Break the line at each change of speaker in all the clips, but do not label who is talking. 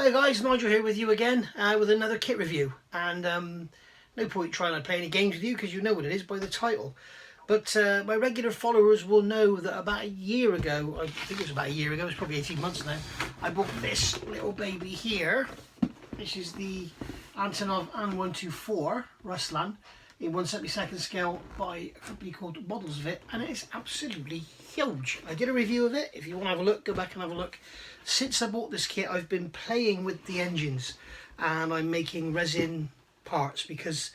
Hi guys, Nigel here with you again with another kit review, and no point trying to play any games with you because you know what it is by the title. But my regular followers will know that about a year ago, I think it was about a year ago, it's probably 18 months now, I bought this little baby here. This is the An-225 Ruslan in 1/72 scale by a company called Modelsvit, and it is absolutely huge. I did a review of it. If you want to have a look, go back and have a look. Since I bought this kit, I've been playing with the engines, and I'm making resin parts because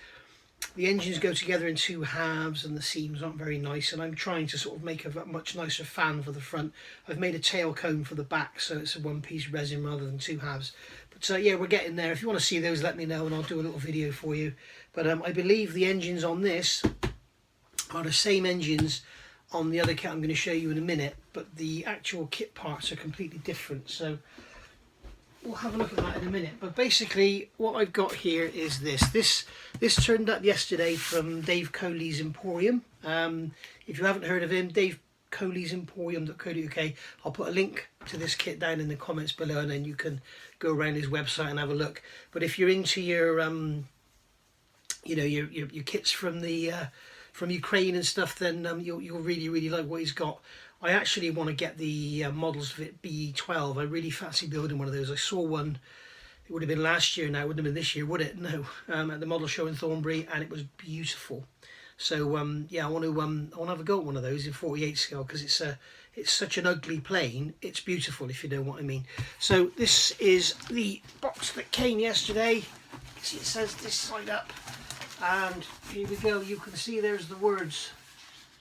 the engines go together in two halves and the seams aren't very nice, and I'm trying to sort of make a much nicer fan for the front. I've made a tail cone for the back, so it's a one-piece resin rather than two halves. But yeah, we're getting there. If you want to see those, let me know and I'll do a little video for you. But I believe the engines on this are the same engines on the other kit I'm going to show you in a minute, but the actual kit parts are completely different, so we'll have a look at that in a minute. But basically what I've got here is this turned up yesterday from Dave Coley's Emporium. If you haven't heard of him, Dave Coley's Emporium.co.uk. I'll put a link to this kit down in the comments below, and then you can go around his website and have a look. But if you're into your you know, your kits from the from Ukraine and stuff, then you'll really like what he's got. I actually want to get the Modelsvit BE12. I really fancy building one of those. I saw one, it would have been last year now, it wouldn't have been this year, would it? No, at the model show in Thornbury, and it was beautiful. So yeah, I want to have a go at one of those in 48 scale, because it's such an ugly plane. It's beautiful, if you know what I mean. So this is the box that came yesterday. See, it says this side up, and here we go. You can see there's the words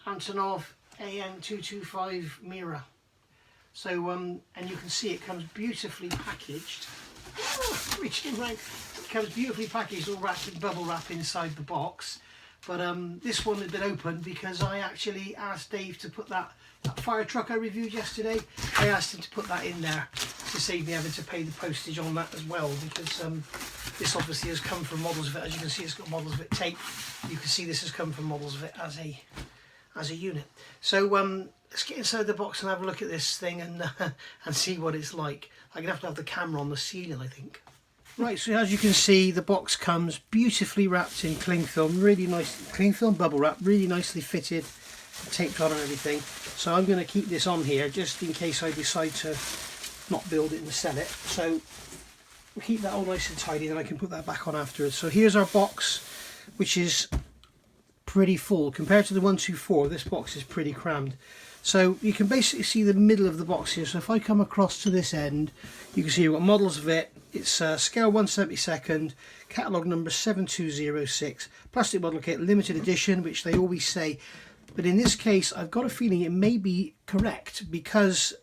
Antonov An-225 Mriya. So and you can see it comes beautifully packaged. Reaching right, it comes beautifully packaged, all wrapped in bubble wrap inside the box. But this one had been opened because I actually asked Dave to put that fire truck I reviewed yesterday. I asked him to put that in there to save me having to pay the postage on that as well, because this obviously has come from Modelsvit. As you can see, it's got Modelsvit tape. You can see this has come from Modelsvit as a unit. So let's get inside the box and have a look at this thing and see what it's like. I'm gonna have to have the camera on the ceiling, I think. Right, so as you can see, the box comes beautifully wrapped in cling film, really nice cling film bubble wrap, really nicely fitted, taped on and everything. So I'm going to keep this on here just in case I decide to not build it and sell it. So we'll keep that all nice and tidy, then I can put that back on afterwards. So here's our box, which is pretty full compared to the 124. This box is pretty crammed. So you can basically see the middle of the box here. So if I come across to this end, you can see you've got Modelsvit. It's scale 1/72, catalogue number 7206, plastic model kit, limited edition, which they always say. But in this case, I've got a feeling it may be correct, because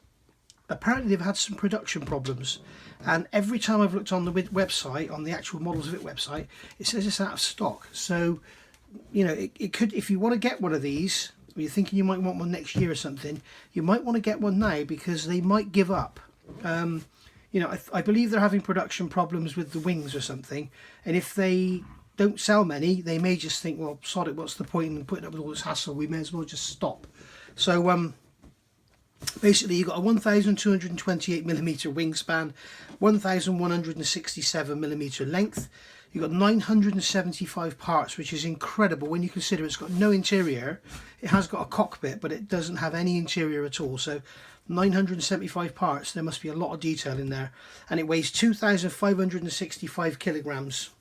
apparently they've had some production problems. And every time I've looked on the website, on the actual Modelsvit website, it says it's out of stock. So, you know, it could, if you want to get one of these, or you're thinking you might want one next year or something, you might want to get one now, because they might give up. You know, I believe they're having production problems with the wings or something, and if they don't sell many, they may just think, well, sod it, what's the point in putting up with all this hassle, we may as well just stop. So basically you've got a 1228mm wingspan, 1167mm length. You've got 975 parts, which is incredible when you consider it's got no interior. It has got a cockpit, but it doesn't have any interior at all. So 975 parts, there must be a lot of detail in there. And it weighs 2,565 kilograms.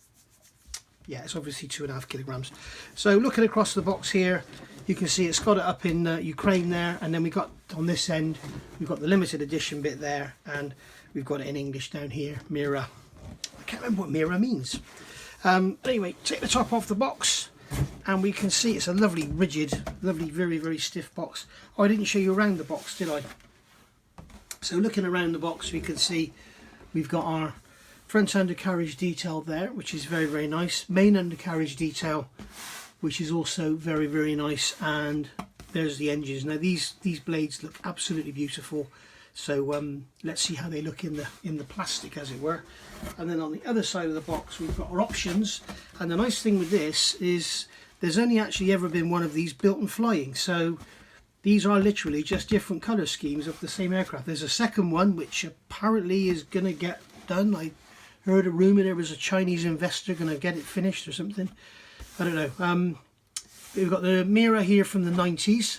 Yeah, it's obviously 2.5 kilograms. So looking across the box here, you can see it's got it up in Ukraine there, and then we got on this end, we've got the limited edition bit there, and we've got it in English down here, Mriya. I can't remember what Mriya means. Anyway, take the top off the box, and we can see it's a lovely, rigid, lovely, very stiff box. Oh, I didn't show you around the box, did I? So looking around the box, we can see we've got our front undercarriage detail there, which is very nice. Main undercarriage detail, which is also very nice. And there's the engines. Now these blades look absolutely beautiful. So let's see how they look in the plastic, as it were. And then on the other side of the box, we've got our options. And the nice thing with this is there's only actually ever been one of these built and flying. So these are literally just different colour schemes of the same aircraft. There's a second one which apparently is going to get done. I heard a rumour there was a Chinese investor going to get it finished or something. I don't know. We've got the Mriya here from the 90s,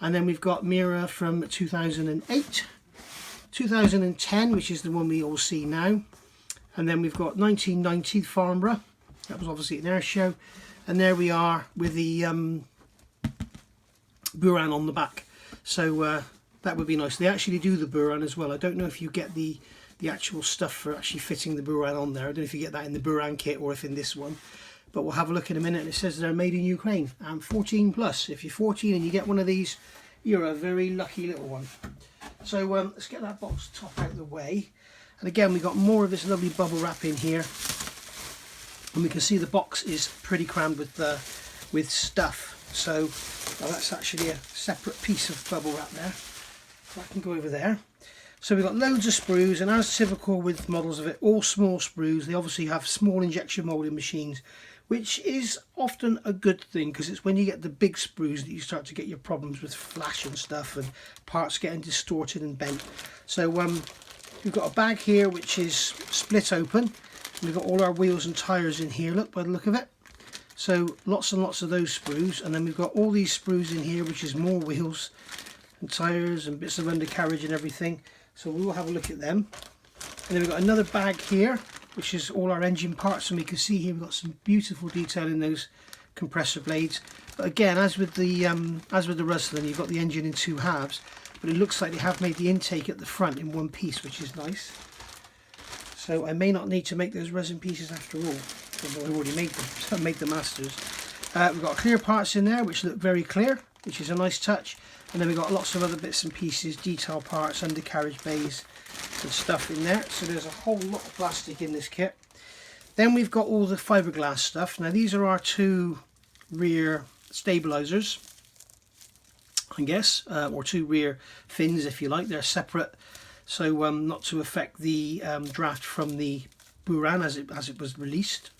and then we've got Mriya from 2008, 2010, which is the one we all see now, and then we've got 1990 Farnborough. That was obviously an air show, and there we are with the Buran on the back. So that would be nice. They actually do the Buran as well. I don't know if you get the actual stuff for actually fitting the Buran on there. I don't know if you get that in the Buran kit or if in this one. But we'll have a look in a minute. It says they're made in Ukraine and 14 plus. If you're 14 and you get one of these, you're a very lucky little one. So let's get that box top out of the way. And again, we've got more of this lovely bubble wrap in here. And we can see the box is pretty crammed with stuff. So that's actually a separate piece of bubble wrap there. So I can go over there. So we've got loads of sprues, and as typical with Modelsvit, all small sprues. They obviously have small injection moulding machines, which is often a good thing, because it's when you get the big sprues that you start to get your problems with flash and stuff and parts getting distorted and bent. So we've got a bag here which is split open. We've got all our wheels and tyres in here, look, by the look of it. So lots and lots of those sprues, and then we've got all these sprues in here, which is more wheels and tyres and bits of undercarriage and everything. So we will have a look at them. And then we've got another bag here, which is all our engine parts, and we can see here we've got some beautiful detail in those compressor blades. But again, as with the Ruslan, you've got the engine in two halves, but it looks like they have made the intake at the front in one piece, which is nice. So I may not need to make those resin pieces after all, although I've already made them, so I made the masters. We've got clear parts in there which look very clear, which is a nice touch. And then we've got lots of other bits and pieces, detail parts, undercarriage bays and stuff in there. So there's a whole lot of plastic in this kit. Then we've got all the fiberglass stuff. Now these are our two rear stabilizers, I guess, or two rear fins if you like. They're separate, so not to affect the draft from the Buran as it was released,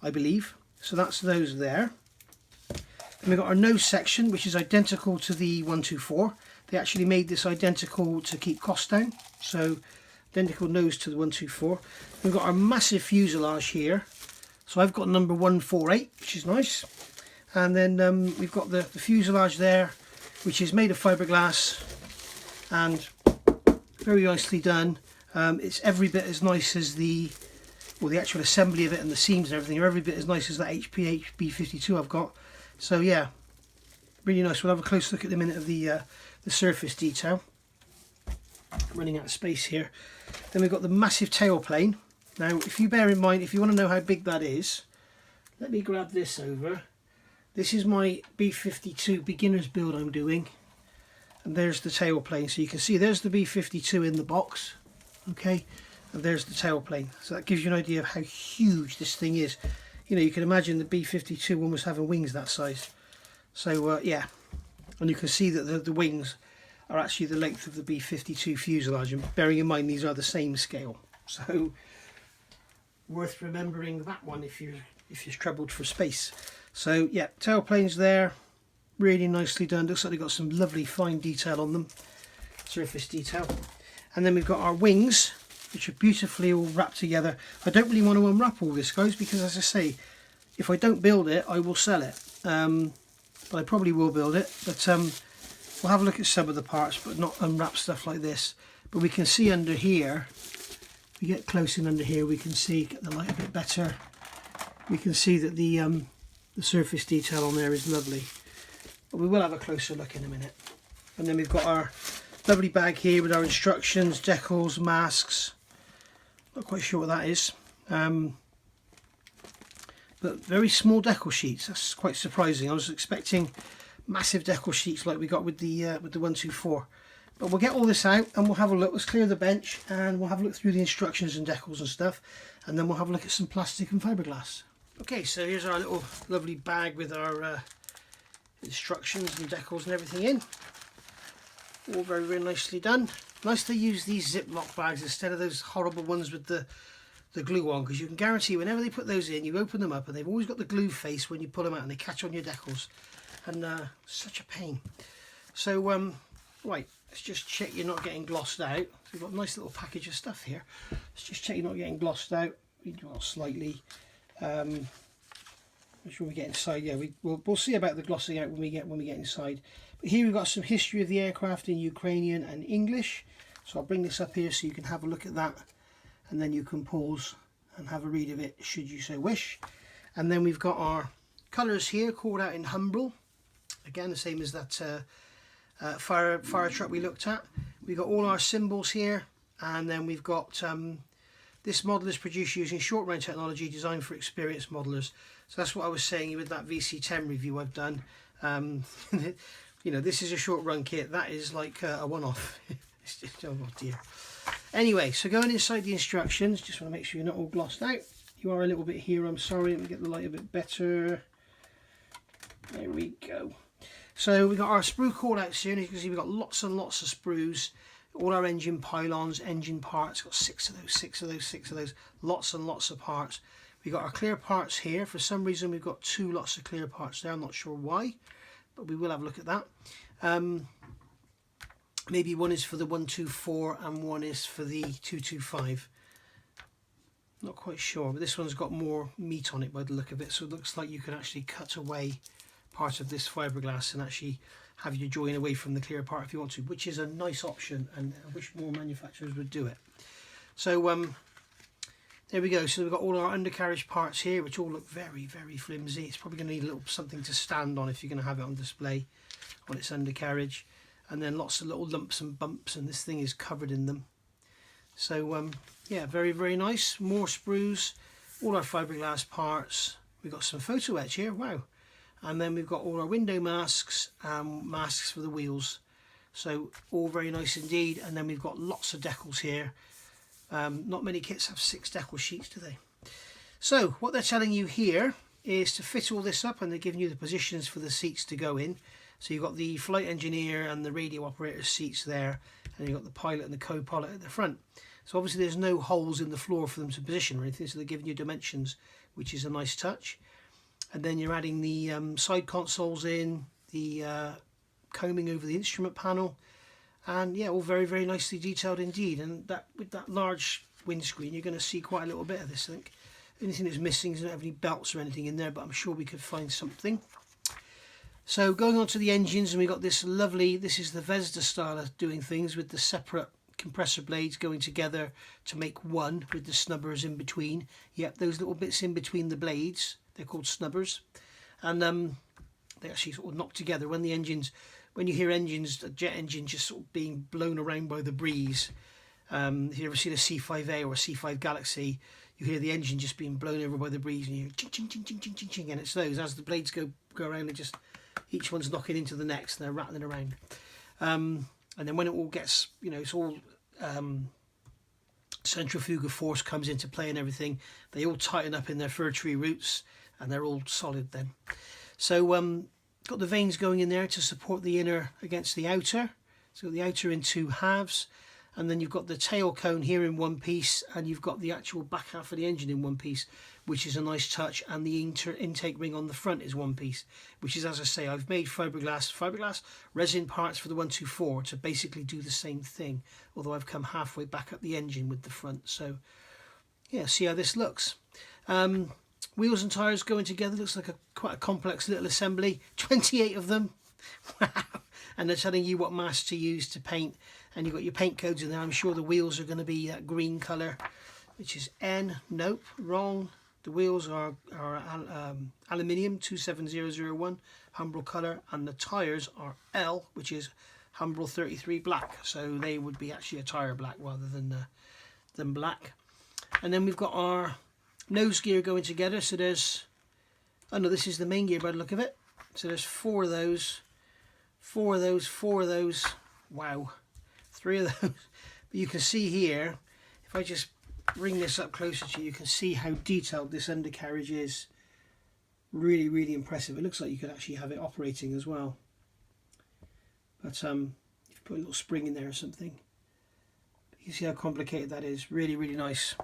I believe. So that's those there. And we've got our nose section, which is identical to the 124. They actually made this identical to keep costs down. So identical nose to the 124. We've got our massive fuselage here. So I've got number 148, which is nice. And then we've got the fuselage there, which is made of fiberglass and very nicely done. It's every bit as nice as the actual assembly of it, and the seams and everything are every bit as nice as that HP B52 I've got. So yeah, really nice. We'll have a close look at the minute of the surface detail. Running out of space here. Then we've got the massive tailplane. Now, if you bear in mind, if you want to know how big that is, let me grab this over. This is my B52 beginner's build I'm doing, and there's the tailplane. So you can see there's the B52 in the box, okay, and there's the tailplane. So that gives you an idea of how huge this thing is. You know, you can imagine the B52 one was having wings that size. So yeah, and you can see that the wings are actually the length of the B52 fuselage, and bearing in mind these are the same scale. So worth remembering that one if you're troubled for space. So yeah, tailplanes there, really nicely done. Looks like they've got some lovely fine detail on them, surface detail. And then we've got our wings, which are beautifully all wrapped together. I don't really want to unwrap all this, guys, because as I say, if I don't build it, I will sell it. But I probably will build it. But we'll have a look at some of the parts, but not unwrap stuff like this. But we can see under here, if we get close in under here, we can see, get the light a bit better. We can see that the surface detail on there is lovely. But we will have a closer look in a minute. And then we've got our lovely bag here with our instructions, decals, masks. Not quite sure what that is. But very small decal sheets. That's quite surprising. I was expecting massive decal sheets like we got with the 124. But we'll get all this out and we'll have a look. Let's clear the bench and we'll have a look through the instructions and decals and stuff. And then we'll have a look at some plastic and fiberglass. Okay, so here's our little lovely bag with our instructions and decals and everything in. All very, very nicely done. Nice to use these Ziploc bags instead of those horrible ones with the glue on, because you can guarantee whenever they put those in, you open them up and they've always got the glue face when you pull them out and they catch on your decals. And such a pain. So, right, let's just check you're not getting glossed out. So we've got a nice little package of stuff here. Let's just check you're not getting glossed out. Well, slightly. Make sure we get inside. Yeah, we'll see about the glossing out when we get inside. But here we've got some history of the aircraft in Ukrainian and English. So I'll bring this up here so you can have a look at that, and then you can pause and have a read of it should you so wish. And then we've got our colours here called out in Humbrol. Again, the same as that fire truck we looked at. We've got all our symbols here, and then we've got this model is produced using short range technology designed for experienced modelers. So that's what I was saying with that VC10 review I've done. You know, this is a short run kit. That is like a one-off. It's just, oh dear. Anyway, so going inside the instructions, just want to make sure you're not all glossed out. You are a little bit here, I'm sorry. Let me get the light a bit better. There we go. So we've got our sprue callouts here, and you can see we've got lots and lots of sprues. All our engine pylons, engine parts, got 6 of those, lots and lots of parts. We've got our clear parts here. For some reason we've got 2 lots of clear parts there, I'm not sure why, but we will have a look at that. Maybe one is for the 124 and one is for the 225. Not quite sure, but this one's got more meat on it by the look of it, so it looks like you can actually cut away part of this fiberglass and actually have your join away from the clear part if you want to, which is a nice option, and I wish more manufacturers would do it. So there we go. So we've got all our undercarriage parts here, which all look very, very flimsy. It's probably going to need a little something to stand on if you're going to have it on display on its undercarriage. And then lots of little lumps and bumps, and this thing is covered in them. So yeah, very, very nice. More sprues, all our fiberglass parts. We've got some photo etch here, wow. And then we've got all our window masks, masks for the wheels. So all very nice indeed. And then we've got lots of decals here. Not many kits have 6 decal sheets, do they? So what they're telling you here is to fit all this up, and they're giving you the positions for the seats to go in. So you've got the flight engineer and the radio operator's seats there, and you've got the pilot and the co-pilot at the front. So obviously there's no holes in the floor for them to position or anything, so they're giving you dimensions, which is a nice touch. And then you're adding the side consoles in, the combing over the instrument panel, and yeah, all very, very nicely detailed indeed. And that with that large windscreen, you're going to see quite a little bit of this, I think. Anything that's missing is not have any belts or anything in there, but I'm sure we could find something. So going on to the engines, and we got this lovely, this is the Vesda style of doing things with the separate compressor blades going together to make one with the snubbers in between. Yep, those little bits in between the blades, they're called snubbers. And they actually sort of knock together when the engines, when you hear engines, a jet engine just sort of being blown around by the breeze. If you ever seen a C5A or a C5 Galaxy, you hear the engine just being blown over by the breeze, and you hear ching, ching, ching, ching, ching, ching, ching, and it's those, as the blades go around, and just each one's knocking into the next, and they're rattling around. And then when it all gets, you know, it's all centrifugal force comes into play and everything, they all tighten up in their fir tree roots, and they're all solid then. So got the vanes going in there to support the inner against the outer, so the outer in 2 halves, and then you've got the tail cone here in one piece, and you've got the actual back half of the engine in one piece, which is a nice touch, and the intake ring on the front is one piece, which is, as I say, I've made fiberglass resin parts for the 124 to basically do the same thing, although I've come halfway back up the engine with the front. So yeah, see how this looks. Wheels and tyres going together, looks like quite a complex little assembly. 28 of them. Wow. And they're telling you what mask to use to paint, and you've got your paint codes in there. I'm sure the wheels are going to be that green colour, which is N. Nope, wrong. The wheels are aluminium 27001 Humbrol colour, and the tyres are L, which is Humbrol 33 black. So they would be actually a tyre black rather than black. And then we've got our nose gear going together. So there's, oh no, this is the main gear by the look of it. So there's 4 of those, 4 of those, 4 of those. Wow, 3 of those. But you can see here, if I just bring this up closer to you, you can see how detailed this undercarriage is. Really, really impressive. It looks like you could actually have it operating as well. But you put a little spring in there or something. You can see how complicated that is. Really, really nice.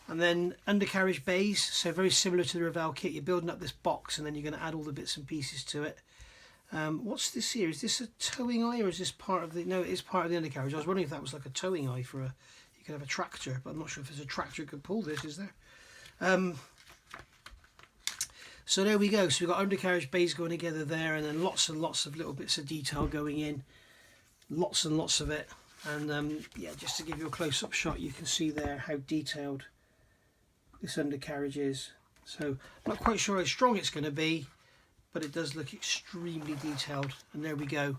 And then undercarriage bays, so very similar to the Revell kit. You're building up this box, and then you're going to add all the bits and pieces to it. What's this here? Is this a towing eye or is this part of the... No, it is part of the undercarriage. I was wondering if that was like a towing eye for a... You could have a tractor, but I'm not sure if there's a tractor that could pull this, is there? So there we go. So we've got undercarriage bays going together there, and then lots and lots of little bits of detail going in. Lots and lots of it. And yeah, just to give you a close-up shot, you can see there how detailed this undercarriage is. So I'm not quite sure how strong it's going to be, but it does look extremely detailed. And there we go.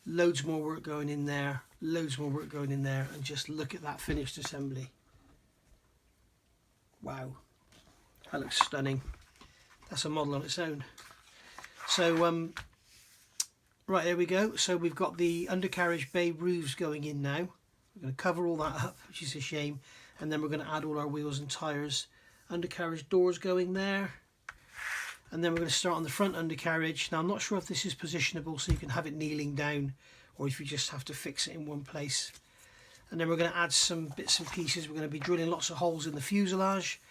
Loads more work going in there. Loads more work going in there. And just look at that finished assembly. Wow. That looks stunning. That's a model on its own. So, right, there we go. So we've got the undercarriage bay roofs going in now. We're going to cover all that up, which is a shame. And then we're going to add all our wheels and tyres. Undercarriage doors going there. And then we're going to start on the front undercarriage. Now, I'm not sure if this is positionable, so you can have it kneeling down, or if you just have to fix it in one place. And then we're going to add some bits and pieces. We're going to be drilling lots of holes in the fuselage,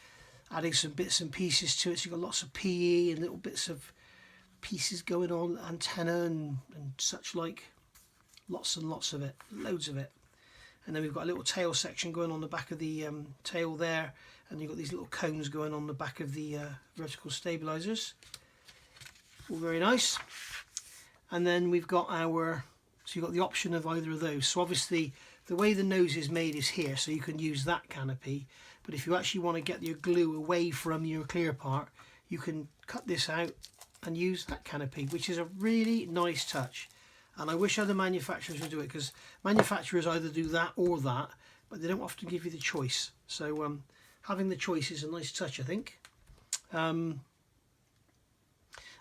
adding some bits and pieces to it. So you've got lots of PE and little bits of pieces going on, antenna and such like. Lots and lots of it, loads of it. And then we've got a little tail section going on the back of the tail there, and you've got these little cones going on the back of the vertical stabilizers. All very nice. And then we've got our, so you've got the option of either of those. So obviously the way the nose is made is here, so you can use that canopy. But if you actually want to get your glue away from your clear part, you can cut this out and use that canopy, which is a really nice touch. And I wish other manufacturers would do it, because manufacturers either do that or that, but they don't often give you the choice. So having the choice is a nice touch, I think. And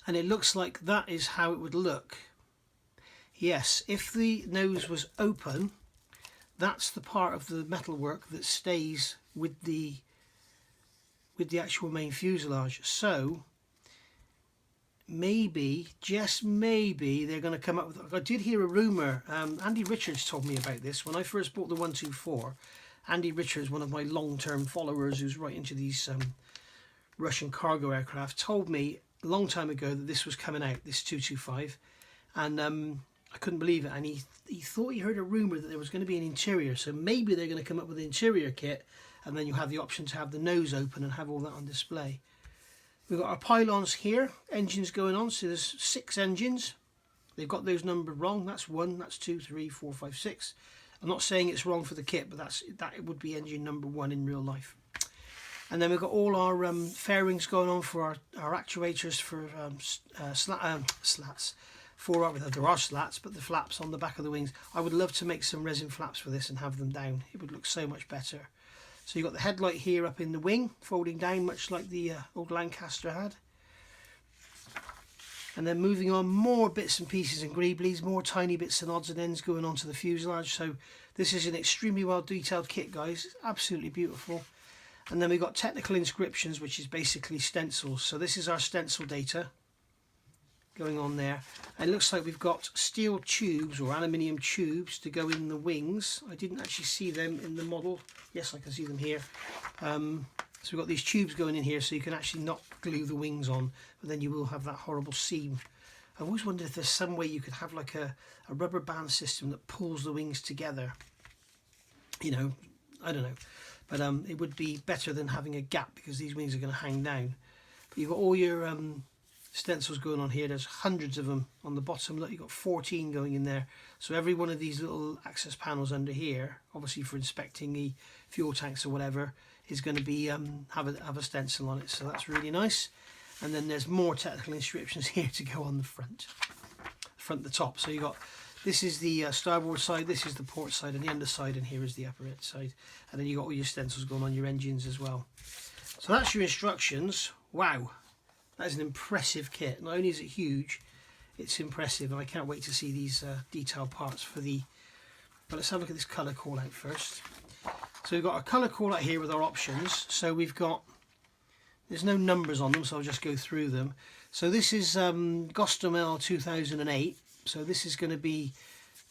it looks like that is how it would look. Yes, if the nose was open, that's the part of the metalwork that stays with the actual main fuselage. So maybe, just maybe, they're going to come up with... I did hear a rumour. Andy Richards told me about this when I first bought the 124. Andy Richards, one of my long-term followers who's right into these Russian cargo aircraft, told me a long time ago that this was coming out, this 225, and I couldn't believe it. And he thought he heard a rumour that there was going to be an interior, so maybe they're going to come up with an interior kit, and then you have the option to have the nose open and have all that on display. We've got our pylons here, engines going on, so there's 6 engines. They've got those numbered wrong. That's 1, that's 2, 3, 4, 5, 6. I'm not saying it's wrong for the kit, but that would be engine number 1 in real life. And then we've got all our fairings going on for our actuators for slats. There are slats, but the flaps on the back of the wings. I would love to make some resin flaps for this and have them down. It would look so much better. So you've got the headlight here up in the wing, folding down much like the old Lancaster had. And then moving on, more bits and pieces and greeblies, more tiny bits and odds and ends going onto the fuselage. So this is an extremely well detailed kit, guys. It's absolutely beautiful. And then we've got technical inscriptions, which is basically stencils. So this is our stencil data going on there. And it looks like we've got steel tubes or aluminium tubes to go in the wings. I didn't actually see them in the model. Yes, I can see them here. So we've got these tubes going in here, so you can actually not glue the wings on, but then you will have that horrible seam. I've always wondered if there's some way you could have like a rubber band system that pulls the wings together. You know, I don't know. But it would be better than having a gap, because these wings are going to hang down. But you've got all your stencils going on here. There's hundreds of them on the bottom. Look, you've got 14 going in there. So every one of these little access panels under here, obviously for inspecting the fuel tanks or whatever, is going to be have a stencil on it. So that's really nice. And then there's more technical inscriptions here to go on the front, the top. So you got, this is the starboard side, this is the port side, and the underside, and here is the upper side. And then you got all your stencils going on your engines as well. So that's your instructions. Wow, that is an impressive kit. Not only is it huge, it's impressive, and I can't wait to see these detailed parts for the... But let's have a look at this colour call out first. So we've got a colour call out here with our options. So we've got, there's no numbers on them, so I'll just go through them. So this is Gostomel 2008. So this is going to be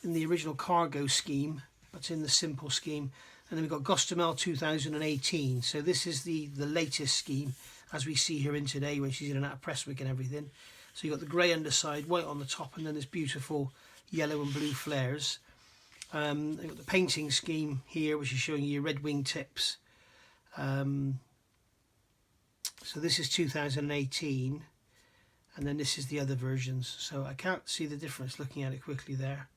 in the original cargo scheme, but in the simple scheme. And then we've got Gostomel 2018. So this is the latest scheme, as we see here in today, when she's in and out of Prestwick and everything. So you've got the grey underside, white on the top, and then this beautiful yellow and blue flares. You've got the painting scheme here, which is showing you your red wing tips. So this is 2018, and then this is the other versions. So I can't see the difference looking at it quickly there.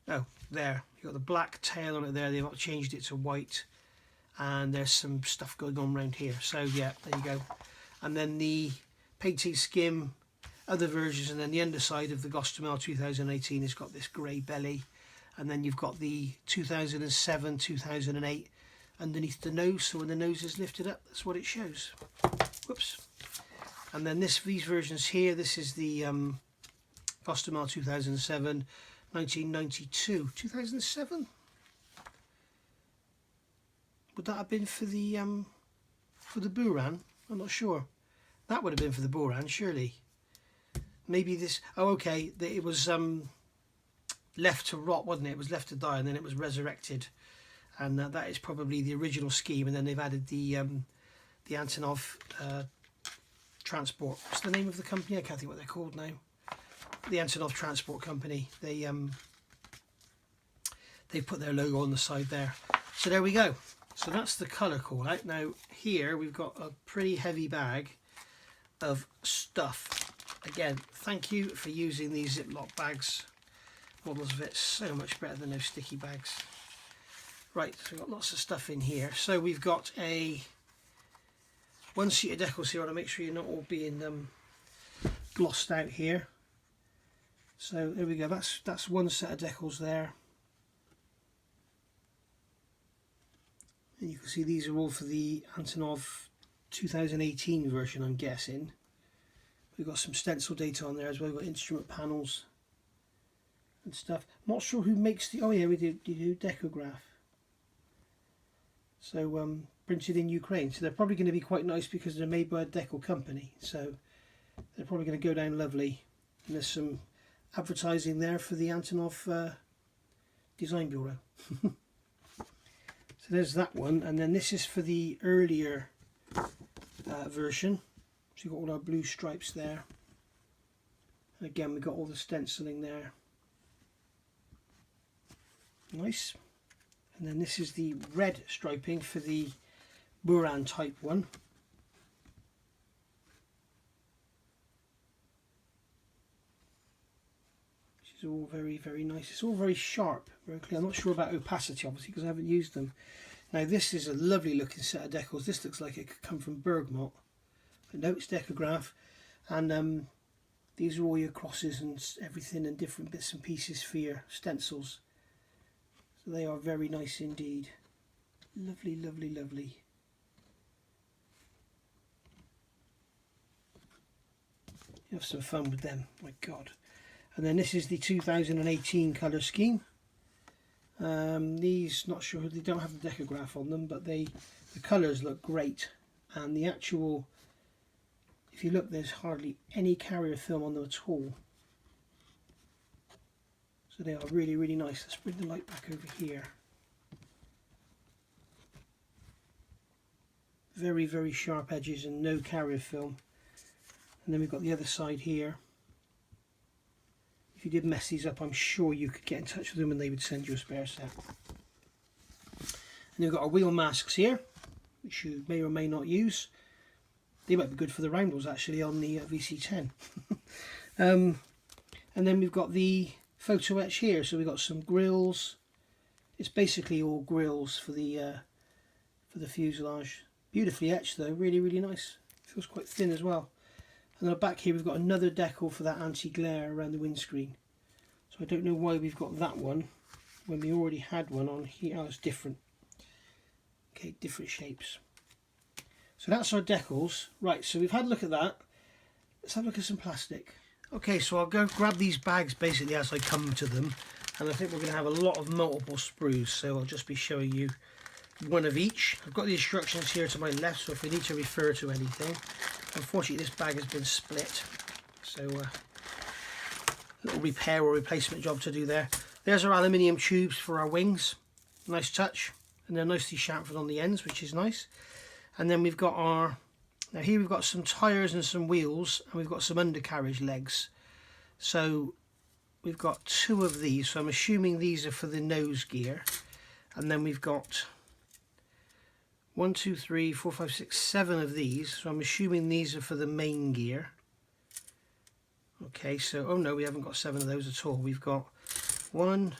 Oh, there. You've got the black tail on it there. They've not changed it to white. And there's some stuff going on around here. So yeah, there you go. And then the painting skim, other versions, and then the underside of the Gossamer 2018 has got this grey belly. And then you've got the 2007, 2008 underneath the nose. So when the nose is lifted up, that's what it shows. Whoops. And then these versions here, this is the Gossamer 2007, 1992, 2007. Would that have been for the Buran? I'm not sure. That would have been for the Buran, surely. Maybe this. Oh, okay. It was left to rot, wasn't it? It was left to die, and then it was resurrected, and that is probably the original scheme. And then they've added the Antonov transport. What's the name of the company? I can't think what they're called now. The Antonov Transport Company. They've put their logo on the side there. So there we go. So that's the colour call out. Now here we've got a pretty heavy bag of stuff. Again, thank you for using these Ziploc bags. Modelsvit, so much better than those sticky bags. Right, so we've got lots of stuff in here. So we've got a one sheet of decals here. I want to make sure you're not all being glossed out here. So there we go. That's one set of decals there. And you can see these are all for the Antonov 2018 version, I'm guessing. We've got some stencil data on there as well. We've got instrument panels and stuff. I'm not sure who makes the... Oh yeah, we do Decograph. So printed in Ukraine. So they're probably going to be quite nice because they're made by a Decal company. So they're probably going to go down lovely. And there's some advertising there for the Antonov Design Bureau. So there's that one, and then this is for the earlier version. So you've got all our blue stripes there. And again, we've got all the stenciling there. Nice. And then this is the red striping for the Buran type one. Which is all very, very nice. It's all very sharp, very clear. I'm not sure about opacity, obviously, because I haven't used them. Now this is a lovely looking set of decals. This looks like it could come from Bergmont. But no, it's Decograph. And these are all your crosses and everything and different bits and pieces for your stencils. So they are very nice indeed. Lovely, lovely, lovely. You have some fun with them, my God. And then this is the 2018 colour scheme. These, not sure, they don't have the Decograph on them, but the colours look great. And the actual, if you look, there's hardly any carrier film on them at all. So they are really, really nice. Let's bring the light back over here. Very, very sharp edges and no carrier film. And then we've got the other side here. If you did mess these up, I'm sure you could get in touch with them and they would send you a spare set. And we've got our wheel masks here, which you may or may not use. They might be good for the roundels actually on the VC10. And then we've got the photo etch here. So we've got some grills. It's basically all grills for the fuselage. Beautifully etched though, really, really nice. Feels quite thin as well. And then back here we've got another decal for that anti-glare around the windscreen. So I don't know why we've got that one when we already had one on here. Oh, it's different. Okay, different shapes. So that's our decals. Right, so we've had a look at that. Let's have a look at some plastic. Okay, so I'll go grab these bags basically as I come to them. And I think we're going to have a lot of multiple sprues. So I'll just be showing you one of each. I've got the instructions here to my left, so if we need to refer to anything. Unfortunately this bag has been split, so a little repair or replacement job to do there. There's our aluminium tubes for our wings, nice touch, and they're nicely chamfered on the ends, which is nice. And then we've got our Now here we've got some tyres and some wheels, and we've got some undercarriage legs. So we've got 2 of these, so I'm assuming these are for the nose gear. And then we've got 1, 2, 3, 4, 5, 6, 7 of these, so I'm assuming these are for the main gear. Okay, so, oh no, we haven't got 7 of those at all. We've got 1,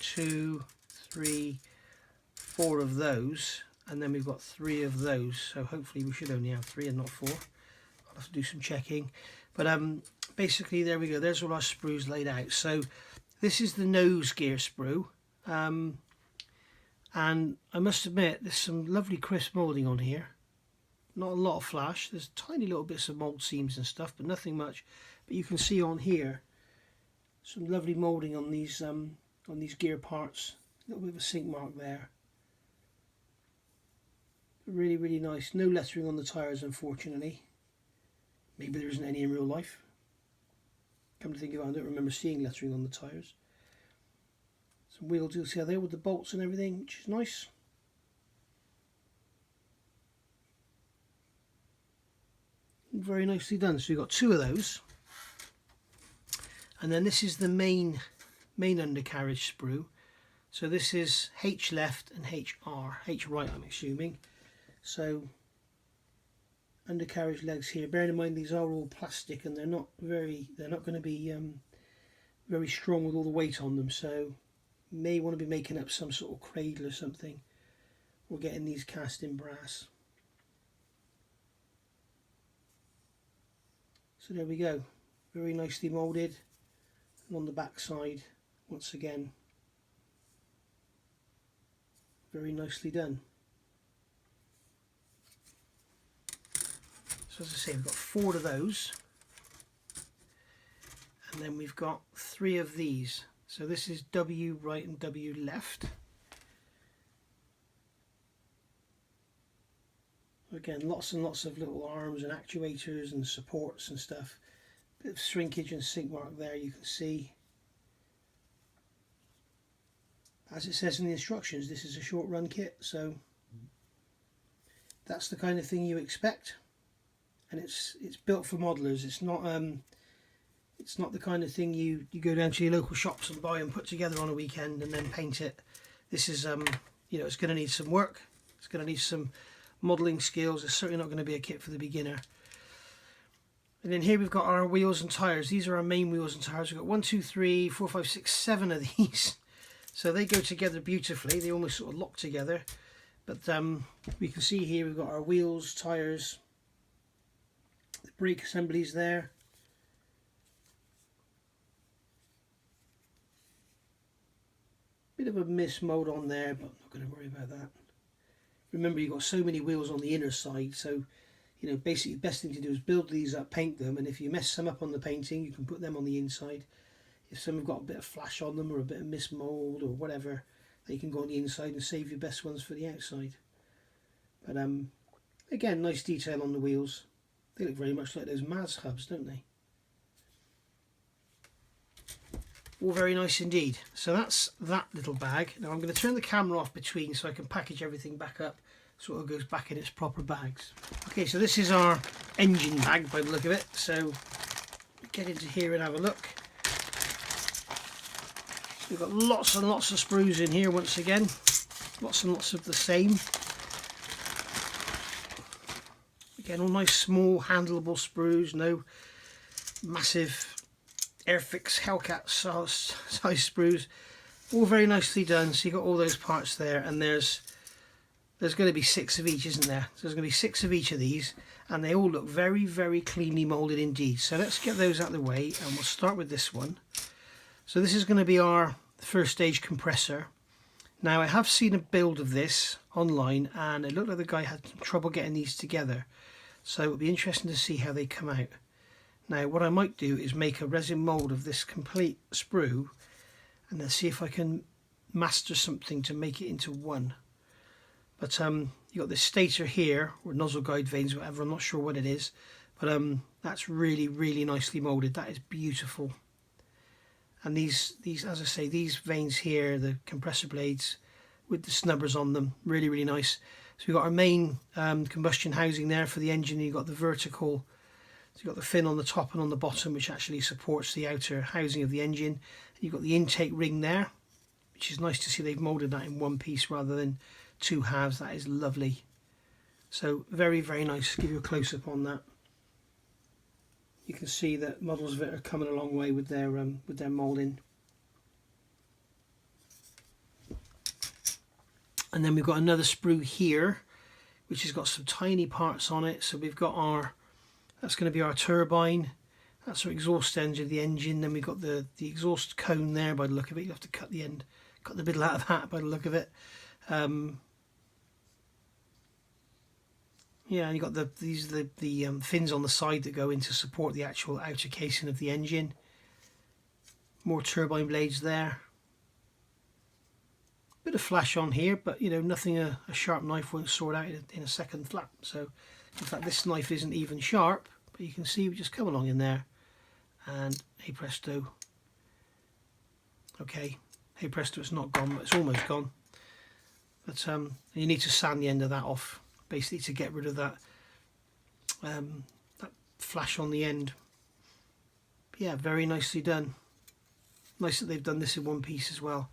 2, 3, 4 of those, and then we've got 3 of those. So hopefully we should only have 3 and not 4. I'll have to do some checking. But basically, there we go. There's all our sprues laid out. So this is the nose gear sprue. And I must admit, there's some lovely crisp moulding on here. Not a lot of flash. There's tiny little bits of mould seams and stuff, but nothing much. But you can see on here some lovely moulding on these gear parts. A little bit of a sink mark there. Really, really nice. No lettering on the tyres, unfortunately. Maybe there isn't any in real life. Come to think of it, I don't remember seeing lettering on the tyres. Some wheel detail there with the bolts and everything, which is nice. Very nicely done. So you've got 2 of those. And then this is the main undercarriage sprue. So this is H left and HR. H right, I'm assuming. So undercarriage legs here. Bearing in mind these are all plastic and they're not going to be very strong with all the weight on them. So may want to be making up some sort of cradle or something, or getting these cast in brass. So there we go, very nicely moulded, and on the back side once again very nicely done. So as I say, we've got 4 of those, and then we've got 3 of these. So this is W right and W left. Again, lots and lots of little arms and actuators and supports and stuff. Bit of shrinkage and sink mark there, you can see. As it says in the instructions, this is a short run kit, so that's the kind of thing you expect. And it's built for modelers. It's not the kind of thing you go down to your local shops and buy and put together on a weekend and then paint it. This is, you know, it's going to need some work. It's going to need some modelling skills. It's certainly not going to be a kit for the beginner. And then here we've got our wheels and tyres. These are our main wheels and tyres. We've got 1, 2, 3, 4, 5, 6, 7 of these. So they go together beautifully. They almost sort of lock together. But we can see here we've got our wheels, tyres, the brake assemblies there. Bit of a mismold on there, but I'm not going to worry about that. Remember, you've got so many wheels on the inner side, so you know, basically the best thing to do is build these up, paint them, and if you mess some up on the painting, you can put them on the inside. If some have got a bit of flash on them or a bit of mismold or whatever, they can go on the inside and save your best ones for the outside. But again, nice detail on the wheels. They look very much like those Maz hubs, don't they? All very nice indeed. So that's that little bag. Now I'm going to turn the camera off between so I can package everything back up so it goes back in its proper bags. Okay, so this is our engine bag by the look of it. So get into here and have a look. We've got lots and lots of sprues in here once again. Lots and lots of the same. Again, all nice small handleable sprues, no massive Airfix Hellcat size sprues. All very nicely done. So you've got all those parts there, and there's going to be 6 of each, isn't there? So there's going to be 6 of each of these, and they all look very, very cleanly moulded indeed. So let's get those out of the way, and we'll start with this one. So this is going to be our first stage compressor. Now I have seen a build of this online, and it looked like the guy had some trouble getting these together. So it'll be interesting to see how they come out. Now what I might do is make a resin mould of this complete sprue and then see if I can master something to make it into one. But you got this stator here, or nozzle guide vanes, whatever, I'm not sure what it is, but that's really, really nicely moulded. That is beautiful. And these, as I say, these vanes here, the compressor blades with the snubbers on them, really, really nice. So we've got our main combustion housing there for the engine. You've got the vertical, so you've got the fin on the top and on the bottom, which actually supports the outer housing of the engine. You've got the intake ring there, which is nice to see they've moulded that in one piece rather than two halves. That is lovely. So very, very nice. Give you a close-up on that. You can see that Modelsvit are coming a long way with their moulding. And then we've got another sprue here, which has got some tiny parts on it. So we've got our, that's going to be our turbine. That's our exhaust engine of the engine. Then we've got the exhaust cone there by the look of it. You have to cut the end, cut the middle out of that by the look of it. Yeah, and you've got these are the fins on the side that go in to support the actual outer casing of the engine. More turbine blades there. Bit of flash on here, but you know, nothing a sharp knife won't sort out in a second flat. So in fact this knife isn't even sharp, but you can see we just come along in there and hey presto. Okay, hey presto, it's not gone, but it's almost gone. But you need to sand the end of that off basically to get rid of that that flash on the end. But yeah, very nicely done. Nice that they've done this in one piece as well.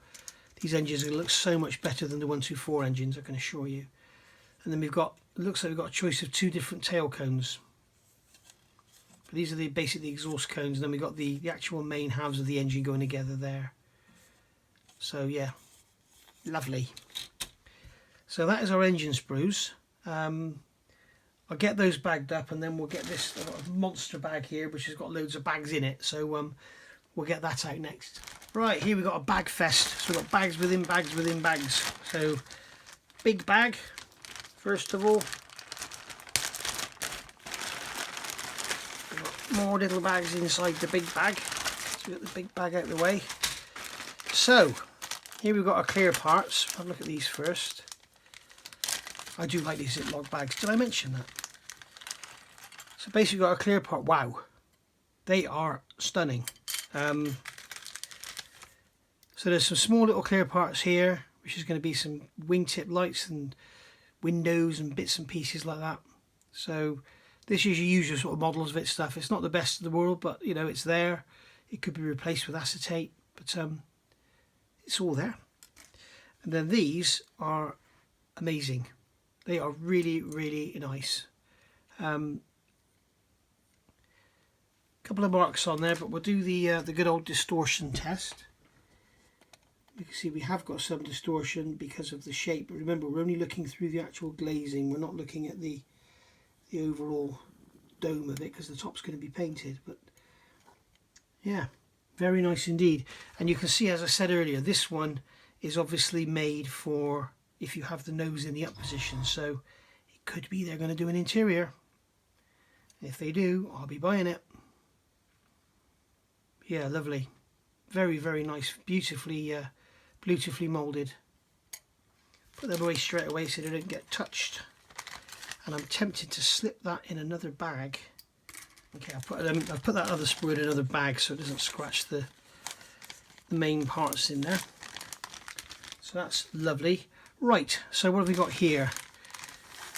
These engines are going to look so much better than the 124 engines, I can assure you. And then we've got, it looks like we've got a choice of two different tail cones. But these are basically the exhaust cones, and then we've got the actual main halves of the engine going together there. So yeah, lovely. So that is our engine sprues. I'll get those bagged up, and then we'll get this monster bag here, which has got loads of bags in it. So we'll get that out next. Right, here we've got a bag fest. So we've got bags within bags within bags. So, big bag, first of all. We've got more little bags inside the big bag. So we've got the big bag out of the way. So, here we've got our clear parts. Have a look at these first. I do like these Ziploc bags. Did I mention that? So basically we've got a clear part. Wow. They are stunning. So there's some small little clear parts here, which is going to be some wingtip lights and windows and bits and pieces like that. So this is your usual sort of Modelsvit stuff. It's not the best in the world, but you know, it's there. It could be replaced with acetate, but it's all there. And then these are amazing. They are really, really nice. Couple of marks on there, but we'll do the good old distortion test. You can see we have got some distortion because of the shape, but remember we're only looking through the actual glazing. We're not looking at the overall dome of it because the top's going to be painted. But yeah, very nice indeed. And you can see, as I said earlier, this one is obviously made for if you have the nose in the up position. So it could be they're going to do an interior. If they do, I'll be buying it. Yeah, lovely. Very, very nice. Beautifully moulded. Put them away straight away so they don't get touched. And I'm tempted to slip that in another bag. Okay, I'll put that other sprue in another bag so it doesn't scratch the main parts in there. So that's lovely. Right, so what have we got here?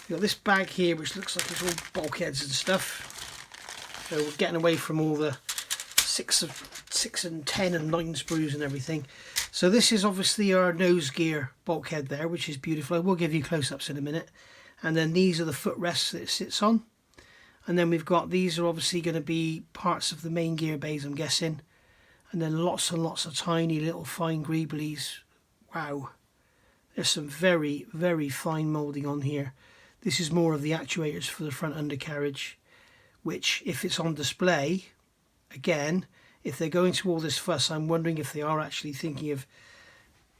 We've got this bag here which looks like it's all bulkheads and stuff. So we're getting away from all the 6 and 10 and 9 sprues and everything. So this is obviously our nose gear bulkhead there, which is beautiful. I will give you close-ups in a minute. And then these are the footrests that it sits on. And then we've got, these are obviously going to be parts of the main gear bays, I'm guessing. And then lots and lots of tiny little fine greeblies. Wow. There's some very, very fine moulding on here. This is more of the actuators for the front undercarriage, which if it's on display, again, if they're going to all this fuss, I'm wondering if they are actually thinking of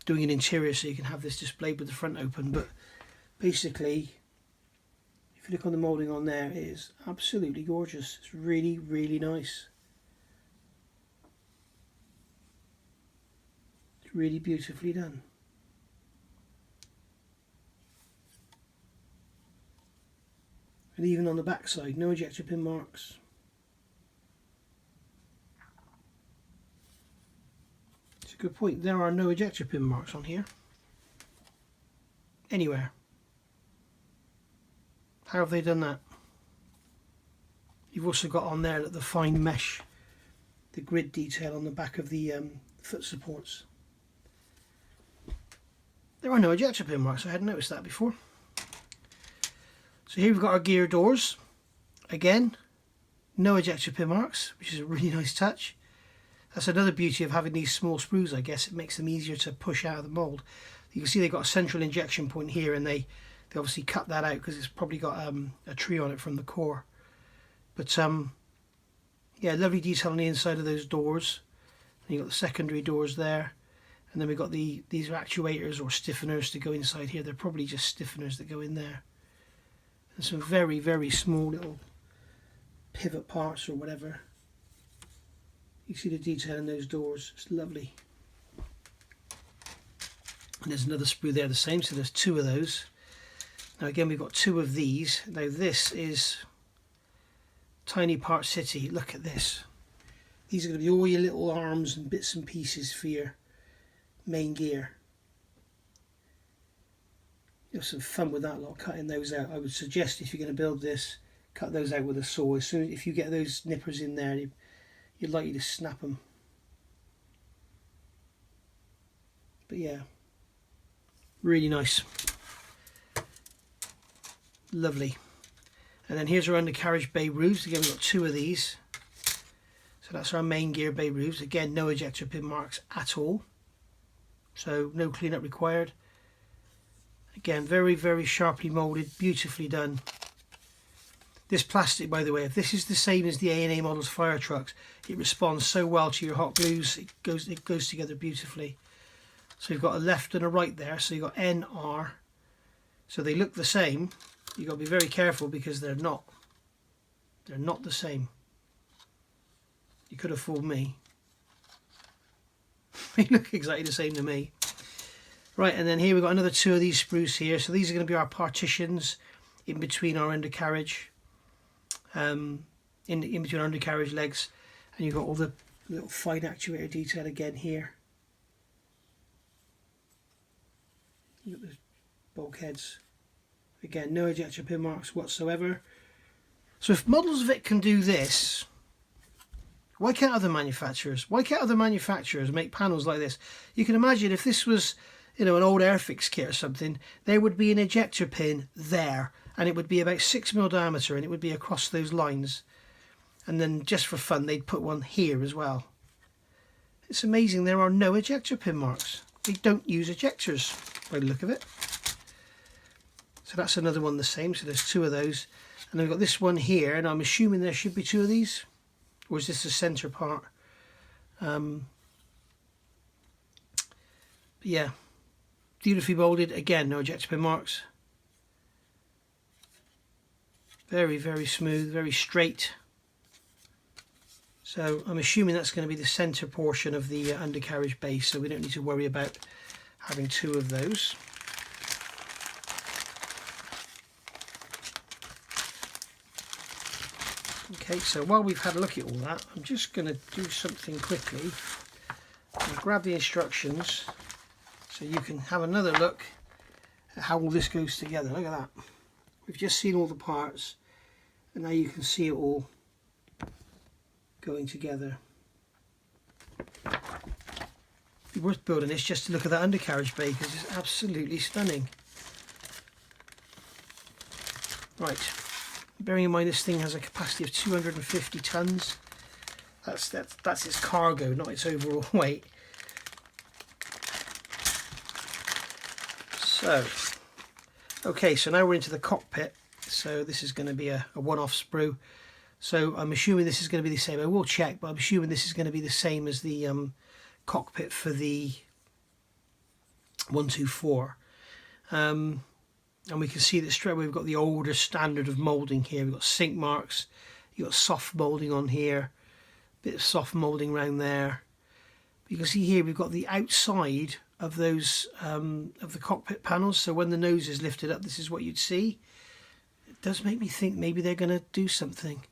doing an interior so you can have this displayed with the front open. But basically, if you look on the moulding on there, it is absolutely gorgeous. It's really, really nice. It's really beautifully done. And even on the back side, no ejector pin marks. It's a good point. There are no ejector pin marks on here. Anywhere. How have they done that? You've also got on there the fine mesh, the grid detail on the back of the foot supports. There are no ejector pin marks, I hadn't noticed that before. So here we've got our gear doors. Again, no ejector pin marks, which is a really nice touch. That's another beauty of having these small sprues, I guess. It makes them easier to push out of the mould. You can see they've got a central injection point here, and they obviously cut that out because it's probably got a tree on it from the core. But yeah, lovely detail on the inside of those doors. And you've got the secondary doors there. And then we've got these are actuators or stiffeners to go inside here. They're probably just stiffeners that go in there. And some very, very small little pivot parts or whatever. You see the detail in those doors. It's lovely. And there's another sprue there the same, so there's two of those. Now again, we've got two of these. Now this is Tiny Part City. Look at this. These are going to be all your little arms and bits and pieces for your main gear. You have some fun with that lot, cutting those out. I would suggest if you're going to build this, cut those out with a saw. As soon as if you get those nippers in there, you're likely to snap them. But yeah, really nice, lovely. And then here's our undercarriage bay roofs. Again, we've got two of these. So that's our main gear bay roofs. Again, no ejector pin marks at all. So no cleanup required. Again, very, very sharply moulded, beautifully done. This plastic, by the way, if this is the same as the A&A Models fire trucks, it responds so well to your hot glues. It goes together beautifully. So you've got a left and a right there. So you've got N, R. So they look the same. You've got to be very careful because they're not. They're not the same. You could have fooled me. They look exactly the same to me. Right, and then here we've got another two of these sprues here. So these are going to be our partitions in between our undercarriage. In between our undercarriage legs. And you've got all the little fine actuator detail again here. You've got the bulkheads. Again, no ejector pin marks whatsoever. So if Modelsvit can do this, why can't other manufacturers? Why can't other manufacturers make panels like this? You can imagine if this was, you know, an old Airfix kit or something, there would be an ejector pin there, and it would be about 6mm diameter, and it would be across those lines. And then just for fun, they'd put one here as well. It's amazing there are no ejector pin marks. They don't use ejectors by the look of it. So that's another one the same. So there's two of those. And then we've got this one here, and I'm assuming there should be two of these. Or is this the centre part? Yeah. Beautifully moulded. Again, no ejector pin marks. Very, very smooth, very straight. So I'm assuming that's going to be the centre portion of the undercarriage base, so we don't need to worry about having two of those. Okay, so while we've had a look at all that, I'm just going to do something quickly. I'll grab the instructions so you can have another look at how all this goes together. Look at that. We've just seen all the parts, and now you can see it all going together. It'd be worth building this just to look at that undercarriage bay because it's absolutely stunning. Right. Bearing in mind this thing has a capacity of 250 tons. That's its cargo, not its overall weight. So, okay, so now we're into the cockpit. So this is going to be a one-off sprue. So I'm assuming this is going to be the same. I will check, but I'm assuming this is going to be the same as the cockpit for the 124. And we can see that straight away we've got the older standard of moulding here. We've got sink marks, you've got soft moulding on here, bit of soft moulding around there. You can see here we've got the outside of those of the cockpit panels, so when the nose is lifted up, this is what you'd see. It does make me think maybe they're going to do something.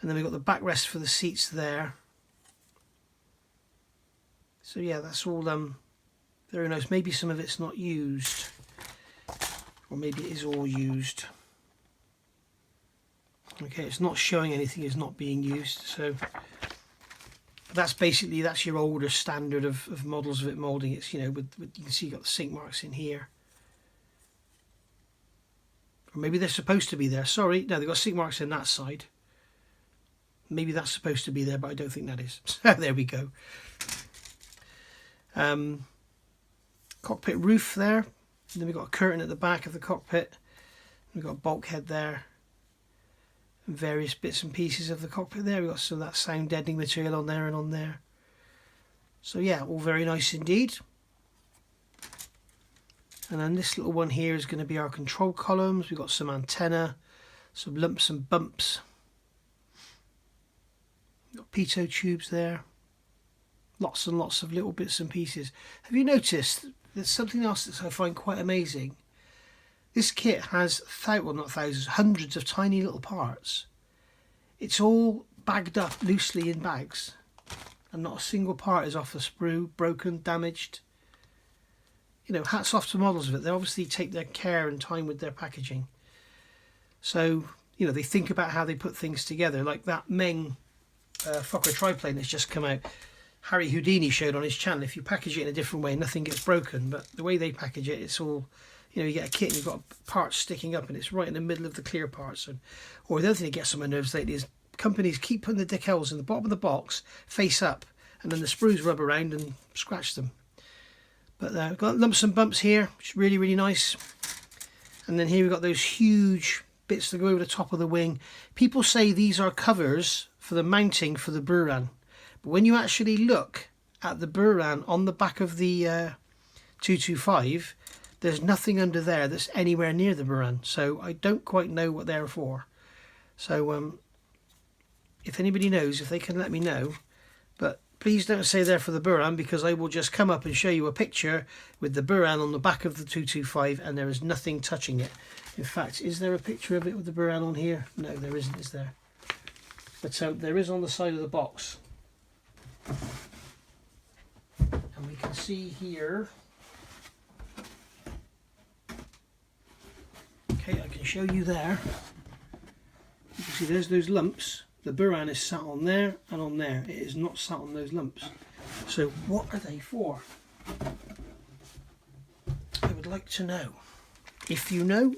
And then we've got the backrest for the seats there. So yeah, that's all very nice. Maybe some of it's not used. Or maybe it is all used. Okay, it's not showing anything is not being used, so that's your older standard of Modelsvit moulding. It's, you know, with you can see you've got the sink marks in here. Or maybe they're supposed to be there. Sorry, no, they've got sink marks in that side. Maybe that's supposed to be there, but I don't think that is. So there we go. Cockpit roof there. And then we've got a curtain at the back of the cockpit. We've got a bulkhead there. And various bits and pieces of the cockpit there. We've got some of that sound deadening material on there and on there. So yeah, all very nice indeed. And then this little one here is going to be our control columns. We've got some antenna, some lumps and bumps. We've got pitot tubes there. Lots and lots of little bits and pieces. Have you noticed there's something else that I find quite amazing? This kit has, well, not thousands, hundreds of tiny little parts. It's all bagged up loosely in bags, and not a single part is off the sprue, broken, damaged. You know, hats off to Modelsvit. They obviously take their care and time with their packaging. So, you know, they think about how they put things together. Like that Meng Fokker triplane that's just come out. Harry Houdini showed on his channel. If you package it in a different way, nothing gets broken. But the way they package it, it's all, you know, you get a kit and you've got parts sticking up and it's right in the middle of the clear parts. And, or the other thing that gets on my nerves lately is companies keep putting the decals in the bottom of the box face up, and then the sprues rub around and scratch them. But we've got lumps and bumps here, which is really, really nice. And then here we've got those huge bits that go over the top of the wing. People say these are covers for the mounting for the Buran. But when you actually look at the Buran on the back of the 225, there's nothing under there that's anywhere near the Buran. So I don't quite know what they're for. So if anybody knows, if they can let me know. But please don't say they're for the Buran, because I will just come up and show you a picture with the Buran on the back of the 225 and there is nothing touching it. In fact, is there a picture of it with the Buran on here? No, there isn't, is there? But there is on the side of the box. And we can see here. Okay, I can show you there. You can see there's those lumps. The Buran is sat on there and on there. It is not sat on those lumps. So what are they for? I would like to know. If you know,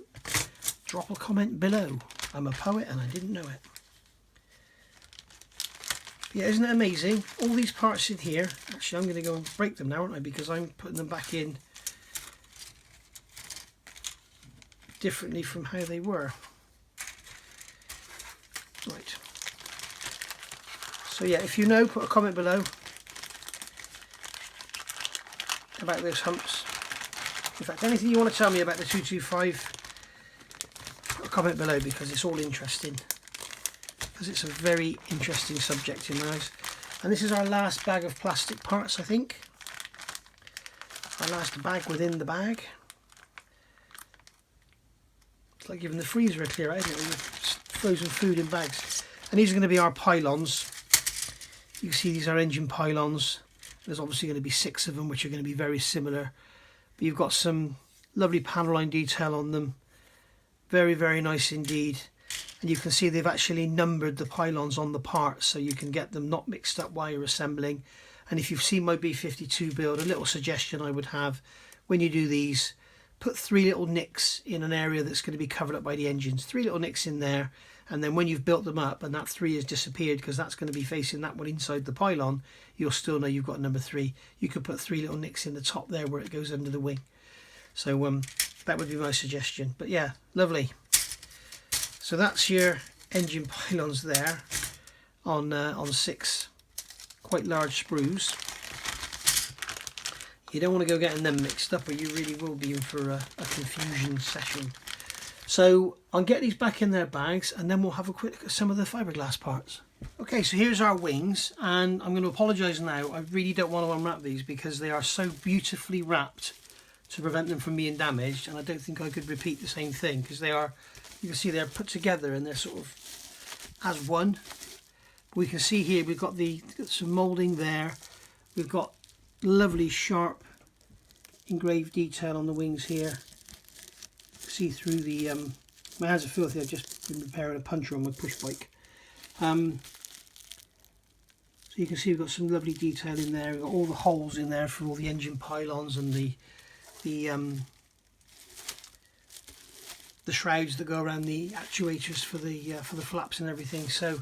drop a comment below. I'm a poet and I didn't know it. Yeah, isn't it amazing? All these parts in here. Actually, I'm going to go and break them now, aren't I? Because I'm putting them back in differently from how they were. Right. So yeah, if you know, put a comment below about those humps. In fact, anything you want to tell me about the 225, put a comment below, because it's all interesting. Because it's a very interesting subject in my eyes. And this is our last bag of plastic parts, I think. Our last bag within the bag. It's like giving the freezer a clear out, isn't it? With frozen food in bags. And these are going to be our pylons. You can see these are engine pylons. There's obviously going to be 6 of them, which are going to be very similar. But you've got some lovely panel line detail on them. Very, very nice indeed. And you can see they've actually numbered the pylons on the parts, so you can get them not mixed up while you're assembling. And if you've seen my B-52 build, a little suggestion I would have when you do these, put 3 little nicks in an area that's going to be covered up by the engines. 3 little nicks in there, and then when you've built them up and that 3 has disappeared, because that's going to be facing that one inside the pylon, you'll still know you've got number 3. You could put 3 little nicks in the top there where it goes under the wing. So that would be my suggestion. But yeah, lovely. So that's your engine pylons there on 6 quite large sprues. You don't want to go getting them mixed up, or you really will be in for a confusion session. So I'll get these back in their bags, and then we'll have a quick look at some of the fiberglass parts. Okay, so here's our wings, and I'm going to apologise now. I really don't want to unwrap these because they are so beautifully wrapped to prevent them from being damaged, and I don't think I could repeat the same thing, because they are, you can see they're put together and they're sort of as one. We can see here we've got some moulding there. We've got lovely sharp engraved detail on the wings here. See through the My hands are filthy. I've just been repairing a puncture on my push bike. So you can see we've got some lovely detail in there. We've got all the holes in there for all the engine pylons and the shrouds that go around the actuators for the flaps and everything. So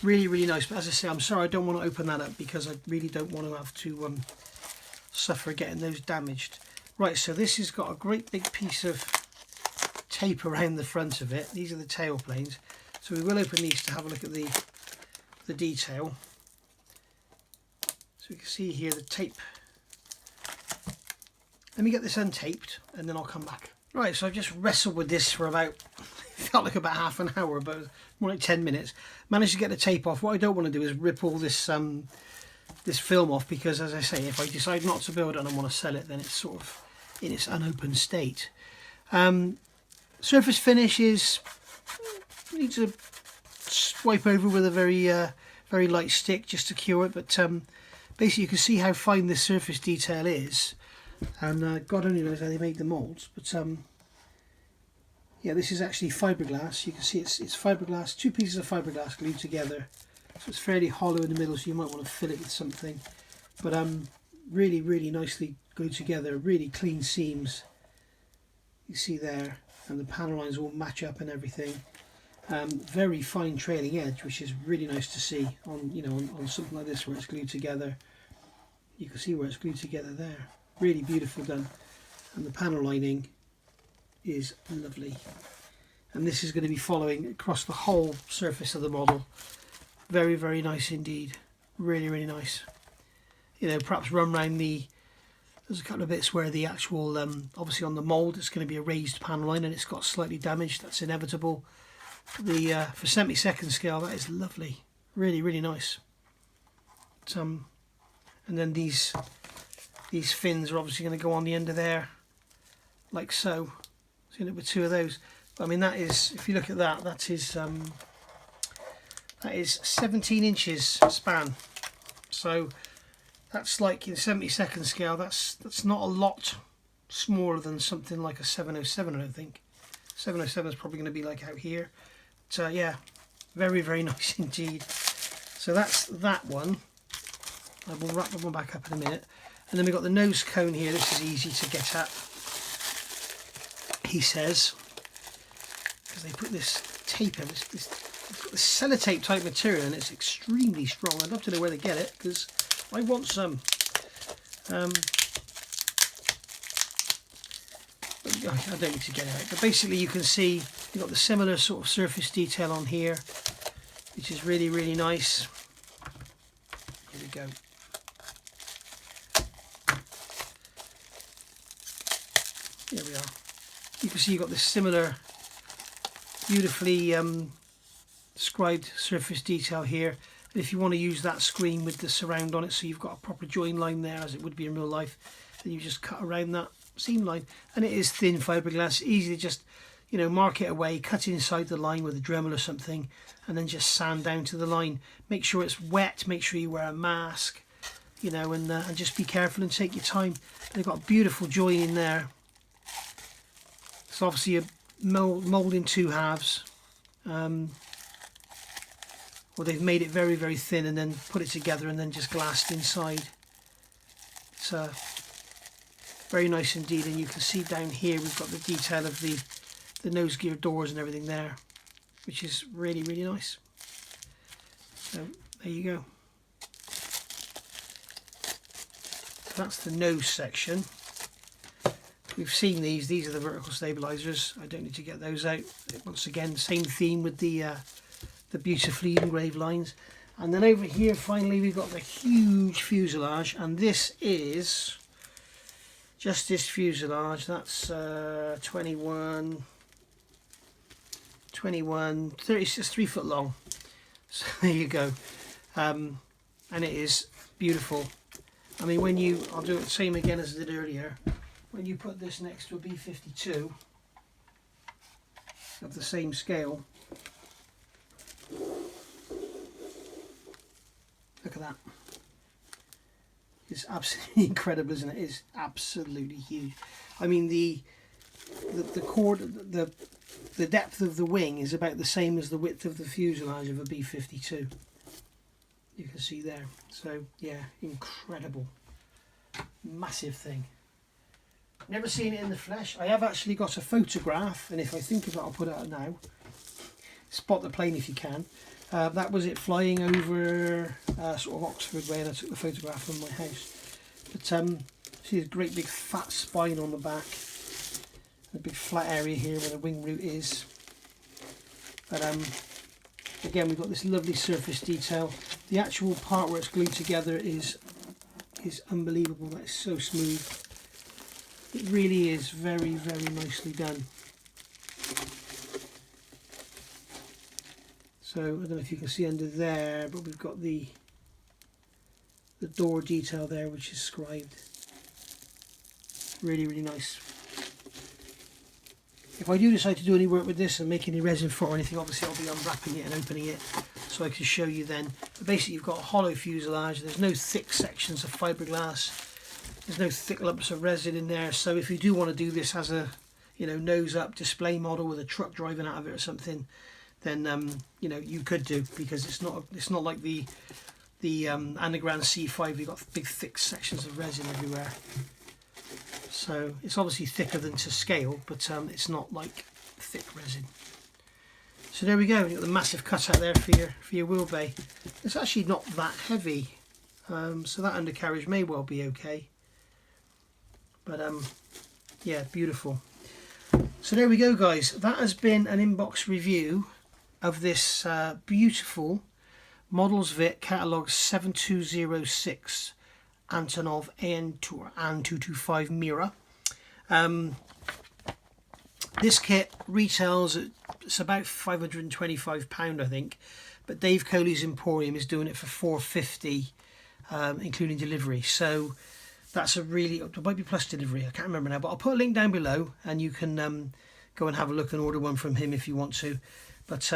really nice. But as I say, I'm sorry I don't want to open that up because I really don't want to have to suffer getting those damaged. Right, so this has got a great big piece of tape around the front of it. These are the tail planes. So we will open these to have a look at the detail. So you can see here the tape. Let me get this untaped and then I'll come back. Right, so I've just wrestled with this for about, felt like about half an hour, but more like 10 minutes. Managed to get the tape off. What I don't want to do is rip all this this film off, because as I say, if I decide not to build it and I want to sell it, then it's sort of in its unopened state. Surface finish is, need to swipe over with a very light stick just to cure it, but basically you can see how fine this surface detail is, and God only knows how they made the moulds, but yeah, this is actually fiberglass. You can see it's fiberglass, two pieces of fiberglass glued together, so it's fairly hollow in the middle, so you might want to fill it with something, but really nicely glued together, really clean seams you see there, and the panel lines all match up and everything. Very fine trailing edge, which is really nice to see on, you know, on something like this where it's glued together. You can see where it's glued together there. Really beautiful done, and the panel lining is lovely. And this is going to be following across the whole surface of the model. Very nice indeed. Really nice. You know, perhaps run round there's a couple of bits where the actual obviously on the mould it's going to be a raised panel line and it's got slightly damaged. That's inevitable. The for 72nd scale, that is lovely. Really nice. And then these fins are obviously going to go on the end of there, like so. So you end up with two of those. But I mean, that is, if you look at that, that is 17 inches span. So that's like in 72nd scale. That's not a lot smaller than something like a 707. I don't think 707 is probably going to be like out here. So yeah, very nice indeed. So that's that one. I will wrap that one back up in a minute. And then we've got the nose cone here. This is easy to get at, he says, because they put this tape in. It's got this sellotape type material and it's extremely strong. I'd love to know where they get it because I want some. I don't need to get it out, but basically you can see you've got the similar sort of surface detail on here, which is really nice. Here we go. Here we are. You can see you've got this similar beautifully scribed surface detail here. And if you want to use that screen with the surround on it, so you've got a proper join line there as it would be in real life, then you just cut around that seam line. And it is thin fiberglass, easy to just, you know, mark it away, cut inside the line with a Dremel or something, and then just sand down to the line. Make sure it's wet, make sure you wear a mask, you know, and just be careful and take your time. They've got a beautiful join in there. So obviously a mould in two halves. Well, they've made it very thin and then put it together and then just glassed inside. It's very nice indeed, and you can see down here we've got the detail of the nose gear doors and everything there, which is really nice. So there you go. So that's the nose section. We've seen these are the vertical stabilizers. I don't need to get those out. Once again, same theme with the beautifully engraved lines. And then over here finally we've got the huge fuselage, and this is just this fuselage. That's 21, 36, 3 foot long. So there you go. And it is beautiful. I mean, when you, I'll do it the same again as I did earlier. When you put this next to a B-52 of the same scale, look at that. It's absolutely incredible, isn't it? It's absolutely huge. I mean, the cord, the the depth of the wing is about the same as the width of the fuselage of a B-52. You can see there. So yeah, incredible, massive thing. Never seen it in the flesh. I have actually got a photograph, and if I think of it, I'll put it out now. Spot the plane if you can. That was it flying over sort of Oxford way, and I took the photograph from my house. But see this great big fat spine on the back, a big flat area here where the wing root is. But again, we've got this lovely surface detail. The actual part where it's glued together is unbelievable. That is so smooth. It really is very, very nicely done. So I don't know if you can see under there, but we've got the door detail there, which is scribed. Really, really nice. If I do decide to do any work with this and make any resin for it or anything, obviously I'll be unwrapping it and opening it so I can show you then. But basically you've got a hollow fuselage. There's no thick sections of fiberglass. There's no thick lumps of resin in there. So if you do want to do this as a, you know, nose up display model with a truck driving out of it or something, then you know, you could do, because it's not like the Underground C5. You've got big thick sections of resin everywhere. So it's obviously thicker than to scale, but it's not like thick resin. So there we go. You've got the massive cutout there for your wheel bay. It's actually not that heavy, so that undercarriage may well be okay. But yeah, beautiful. So there we go, guys. That has been an inbox review of this beautiful Modelsvit Catalog 7206 Antonov An-225 Mriya. This kit retails at, it's about £525, I think, but Dave Coley's Emporium is doing it for £450, including delivery. So that's a really, it might be plus delivery, I can't remember now, but I'll put a link down below and you can go and have a look and order one from him if you want to. But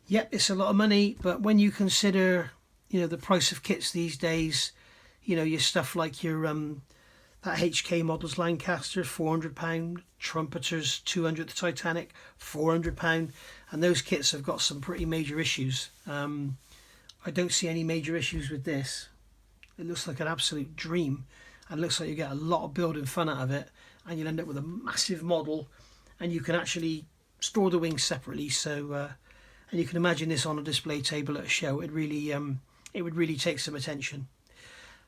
yep, it's a lot of money, but when you consider, you know, the price of kits these days, you know, your stuff like your that HK Models Lancaster, £400, Trumpeters 200, the Titanic, £400, and those kits have got some pretty major issues. I don't see any major issues with this. It looks like an absolute dream, and looks like you get a lot of building fun out of it, and you'll end up with a massive model, and you can actually store the wings separately. So and you can imagine this on a display table at a show. It would really take some attention.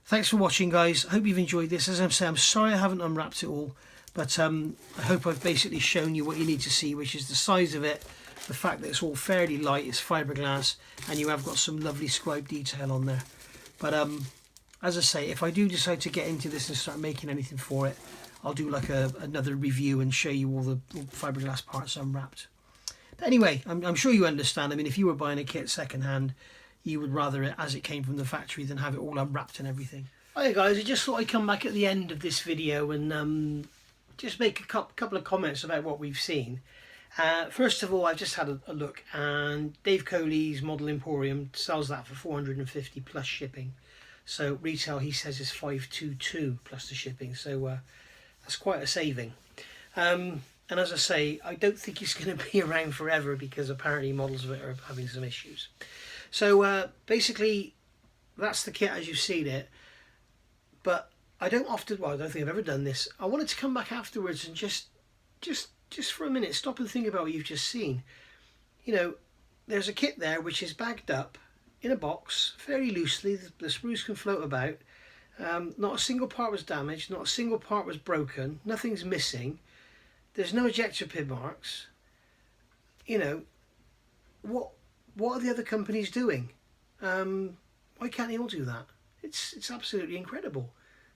Thanks for watching, guys. I hope you've enjoyed this. As I'm saying, I'm sorry I haven't unwrapped it all, but I hope I've basically shown you what you need to see, which is the size of it, the fact that it's all fairly light, it's fiberglass, and you have got some lovely scribe detail on there. But as I say, if I do decide to get into this and start making anything for it, I'll do like another review and show you all the fiberglass parts unwrapped. But anyway, I'm sure you understand. I mean, if you were buying a kit second-hand, you would rather it as it came from the factory than have it all unwrapped and everything. Hi guys, I just thought I'd come back at the end of this video and just make a couple of comments about what we've seen. First of all, I've just had a look, and Dave Coley's Model Emporium sells that for £450 plus shipping. So retail, he says, is £522 plus the shipping. So that's quite a saving. And as I say, I don't think it's going to be around forever, because apparently Modelsvit are having some issues. So basically, that's the kit as you've seen it. But I don't often, well, I don't think I've ever done this. I wanted to come back afterwards and just for a minute, stop and think about what you've just seen. You know, there's a kit there which is bagged up in a box fairly loosely. The sprues can float about. Not a single part was damaged. Not a single part was broken. Nothing's missing. There's no ejector pin marks. You know, what are the other companies doing? Why can't they all do that? It's absolutely incredible.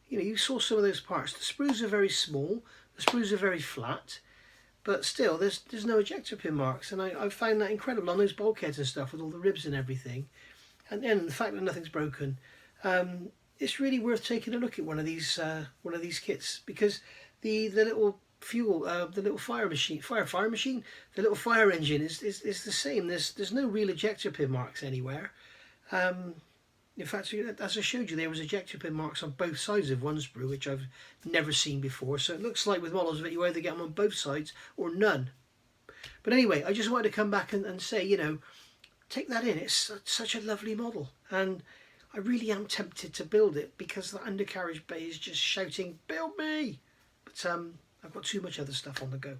You know, you saw some of those parts. The sprues are very small. The sprues are very flat. But still, there's no ejector pin marks. And I found that incredible on those bulkheads and stuff with all the ribs and everything. And then the fact that nothing's broken. It's really worth taking a look at one of these kits, because the little fuel, the little fire machine, the little fire engine is the same. There's no real ejector pin marks anywhere. In fact, as I showed you, there was ejector pin marks on both sides of one sprue, which I've never seen before. So it looks like with Modelsvit, you either get them on both sides or none. But anyway, I just wanted to come back and say, you know, take that in. It's such a lovely model, and I really am tempted to build it because the undercarriage bay is just shouting, build me. But I've got too much other stuff on the go.